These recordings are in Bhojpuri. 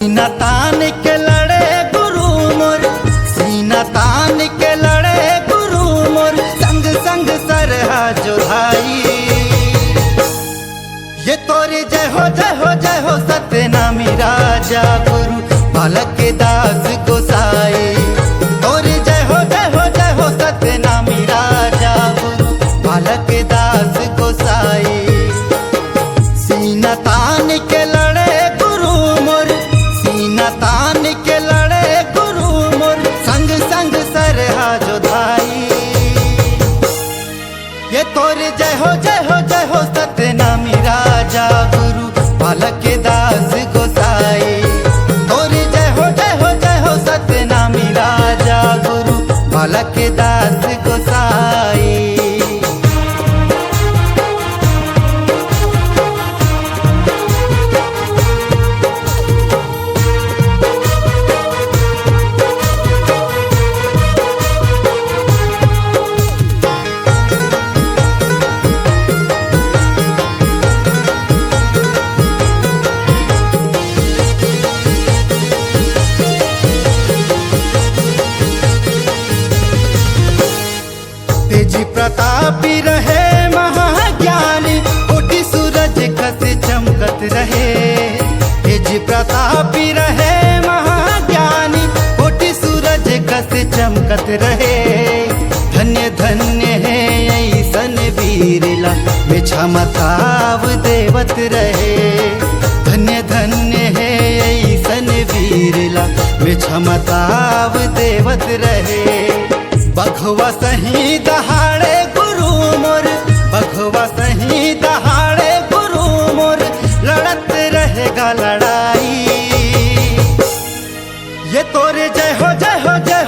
सीना तान के लड़े गुरु मोर, सीना तान के लड़े गुरु मोर, संग संग सरहा जोधाई। ये तोरे जय हो सत्यनामी राजा गुरु बालक के दास गोसाई। तोरे जय हो सत्यनामी राजा गुरु बालक के दास गोसाई। सीना तान के लड़े गुरु मोर, सीना तान के लड़े गुरु मोर, संग संग सरहा जोधाई। ये तोरे जय हो सत्यनामी राजा गुरु बालक के दास गोसाई। तोरे जय हो सत्यनामी राजा गुरु बालक के दास गोसाई। तेजी प्रतापी रहे महाज्ञानी, कोटि सूरज कस चमकत रहे। तेजी प्रतापी रहे महाज्ञानी, कोटि सूरज कस चमकत रहे। धन्य धन्य है ऐसन वीरला में क्षमताव देवत रहे। धन्य धन्य है ऐसन वीरला में क्षमताव देवत रहे। बघवा सही दहाड़े गुरु मोर, बघवा सही दहाड़े गुरु मोर, लड़त रहेगा लड़ाई। ये तोरे जय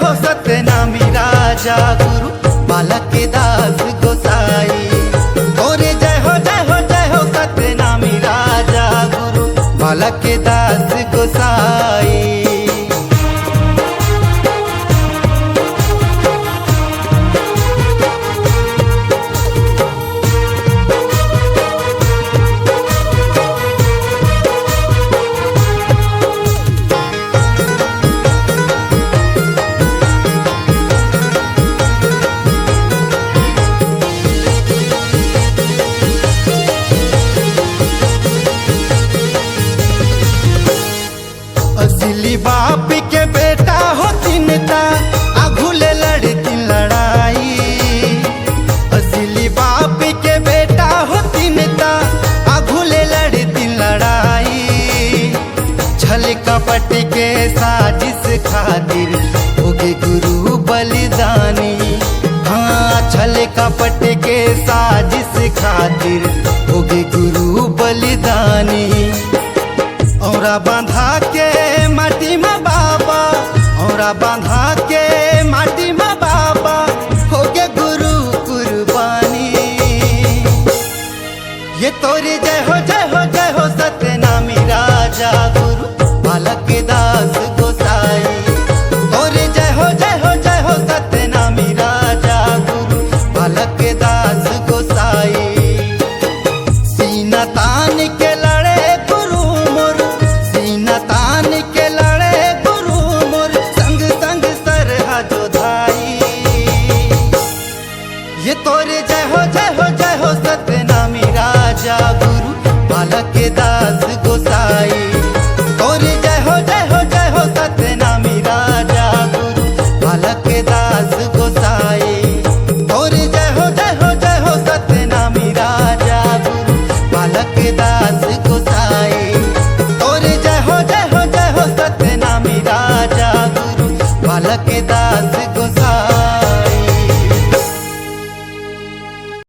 हो सत्यनामी राजा गुरु बालक के दास गोसाई। तोरे जय हो सत्यनामी राजा गुरु बालक के दास गोसाई। असली बाप के बेटा हो तिनता, आघुले लड़ती लड़ाई। असली बाप के बेटा हो तिनता, आघुले लड़ती लड़ाई। छल कपट के साजिश खातिर होगे गुरु बलिदानी। हाँ, छल कपट के साजिश खातिर होगे गुरु बलिदानी। औरा बांधा के माटी में बाबा, औरा बांधा के माटी में बाबा, हो गए गुरु कुर्बानी। ये तोरे जय हो सत्यनामी राजा गुरु बालक के दास गोसाई। तोरे जय हो सत्यनामी राजा गुरु बालक के दास गोसाई। सीना तान के लड़े गुरु मोर, सीना तान के लड़े गुरु मोर, संग संग सरहा जोधाई। ये तोरे जय हो सत्यनामी राजा गुरु बालक के दास गोसाई। तोरे जय हो सत्यनामी राजा गुरु बालक के दास गोसाई। तोरे जय हो सत्यनामी राजा गुरु बालक के दास गोसाई। तोरे जय हो सत्यनामी राजा गुरु बालक के दास गोसाई।